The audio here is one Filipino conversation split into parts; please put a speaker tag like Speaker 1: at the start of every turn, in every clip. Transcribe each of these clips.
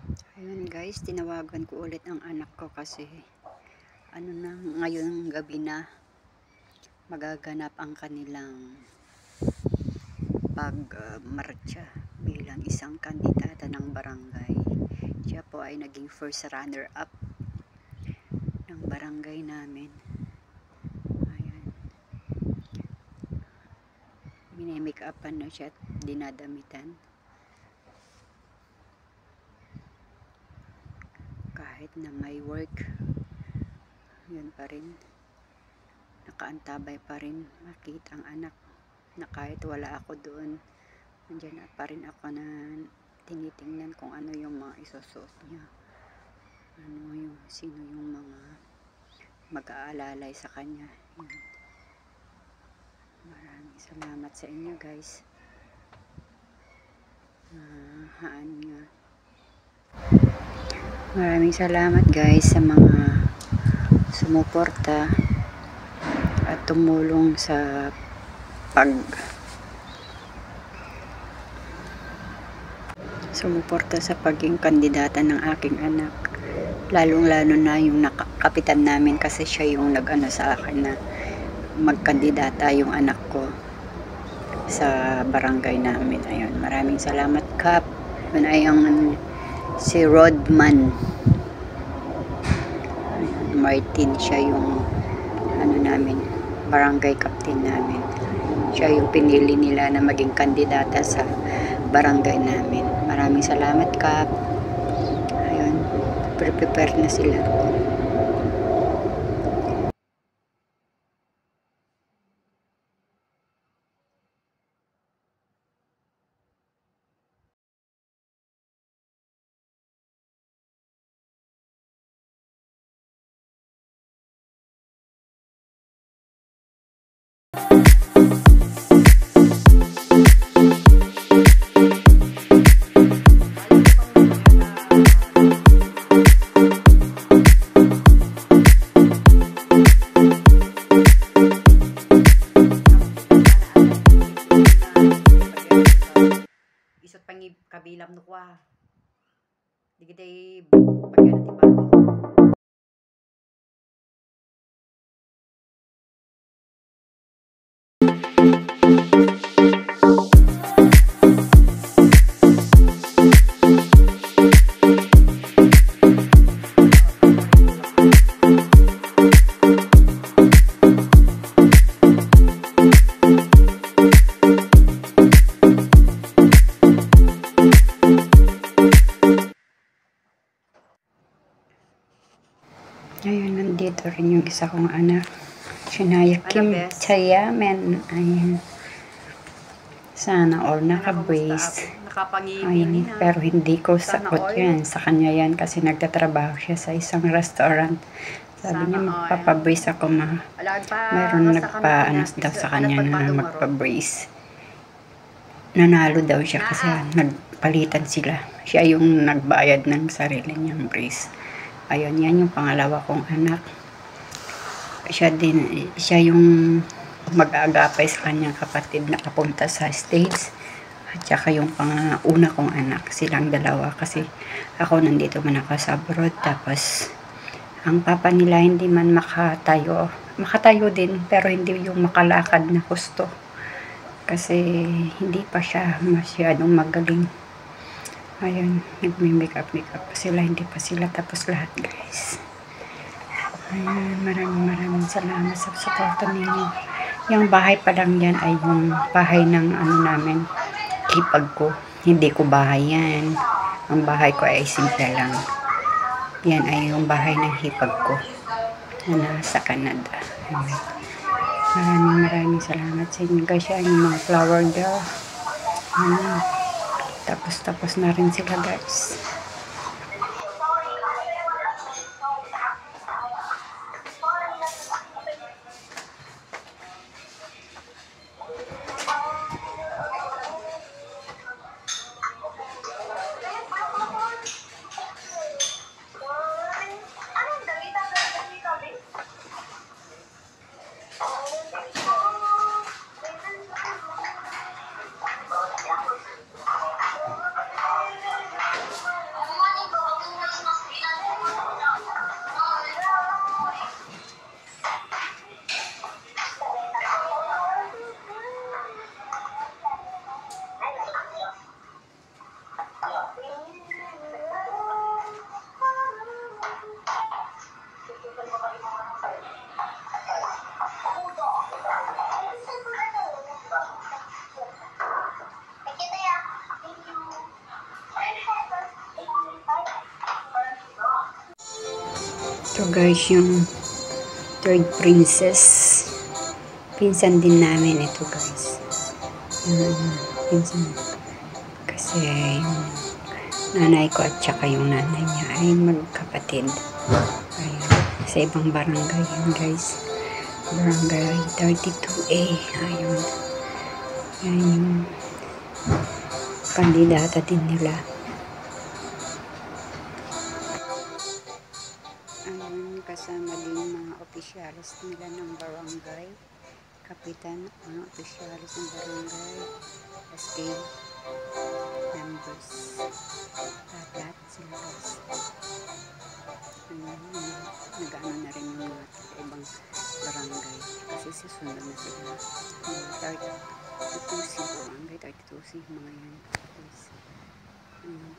Speaker 1: Ayun guys, tinawagan ko ulit ang anak ko kasi ano na, ngayong gabi na magaganap ang kanilang pagmarcha bilang isang kandidata ng barangay. Siya po ay naging first runner up ng barangay namin. Ayan. Minimake upan na siya at dinadamitan. Kahit na may work, yun pa rin. Nakaantabay pa rin makita ang anak na kahit wala ako doon, nandiyan pa rin ako na tinitingnan kung ano yung mga isusuot niya. Sino yung mga mag-aalalay sa kanya. Yun. Maraming salamat sa inyo guys. Maraming salamat guys sa mga sumuporta at tumulong sa sumuporta sa pagiging kandidata ng aking anak. Lalong-lalo na yung kapitan namin kasi siya yung nag-ano sa akin na magkandidata yung anak ko sa barangay namin. Ayun, maraming salamat Kap. Yun ay ang si Rodman. Ayun, Martin, siya yung ano namin, barangay captain namin. Siya yung pinili nila na maging kandidata sa barangay namin. Maraming salamat Kap. Ayun, prepare na sila. Isot pangi kabilam no kwa. Di kita pagyan ti bato. Ayun, nandito rin yung isa kong anak. Sinaya Kim Chayamen. Ayun. Sana all naka-brace. Ayun, pero hindi ko sakot yan. Sa kanya yan kasi nagtatrabaho siya sa isang restaurant. Sabi niya magpapabrace ako ma. Mayroon nagpa-ano daw sa kanya na magpa-brace. Nanalo daw siya kasi nagpalitan sila. Siya yung nagbayad ng sarili niyang brace. Ayun, yan yung pangalawa kong anak. Siya yung mag-aagapay sa kanyang kapatid na papunta sa States. At saka yung una kong anak, silang dalawa. Kasi ako nandito man ako sa abroad. Tapos, ang papa nila hindi man makatayo. Makatayo din, pero hindi yung makalakad na gusto. Kasi hindi pa siya masyadong magaling. Ayun, nagme-makeup pa sila, hindi pa sila tapos lahat guys. Ayun, maraming salamat sa suporta ninyo. Yung bahay pa lang yan ay yung bahay ng ano namin, hipag ko. Hindi ko bahay yan. Ang bahay ko ay simple lang. Yan ay yung bahay ng hipag ko na nasa Canada. Ayun. Maraming salamat sa inyo guys. Yan yung mga flower girl. Tapos na rin sila guys. Ito guys, yung third princess. Pinsan din namin ito guys. Pinsan. Kasi yung nanay ko at saka yung nanay niya ay magkapatid. Ayun. Sa ibang barangay yan guys. Barangay 32A. Ayun. Yan yung kandidata din nila. Ayun, kasama din yung mga opisyalis nila ng barangay. Kapitan, mga opisyalis ng barangay. SK members. Lahat sila guys. Ayun, nag-ano na rin yung mga ibang barangay. Kasi susunod na sila. 32C barangay, 32C mga yan. Guys. Ayun.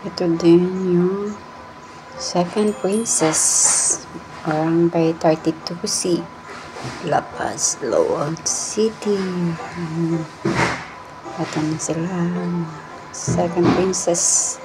Speaker 1: Ito din yung second princess, barangay 32C, La Paz, Loan City. Ito na sila, second princess.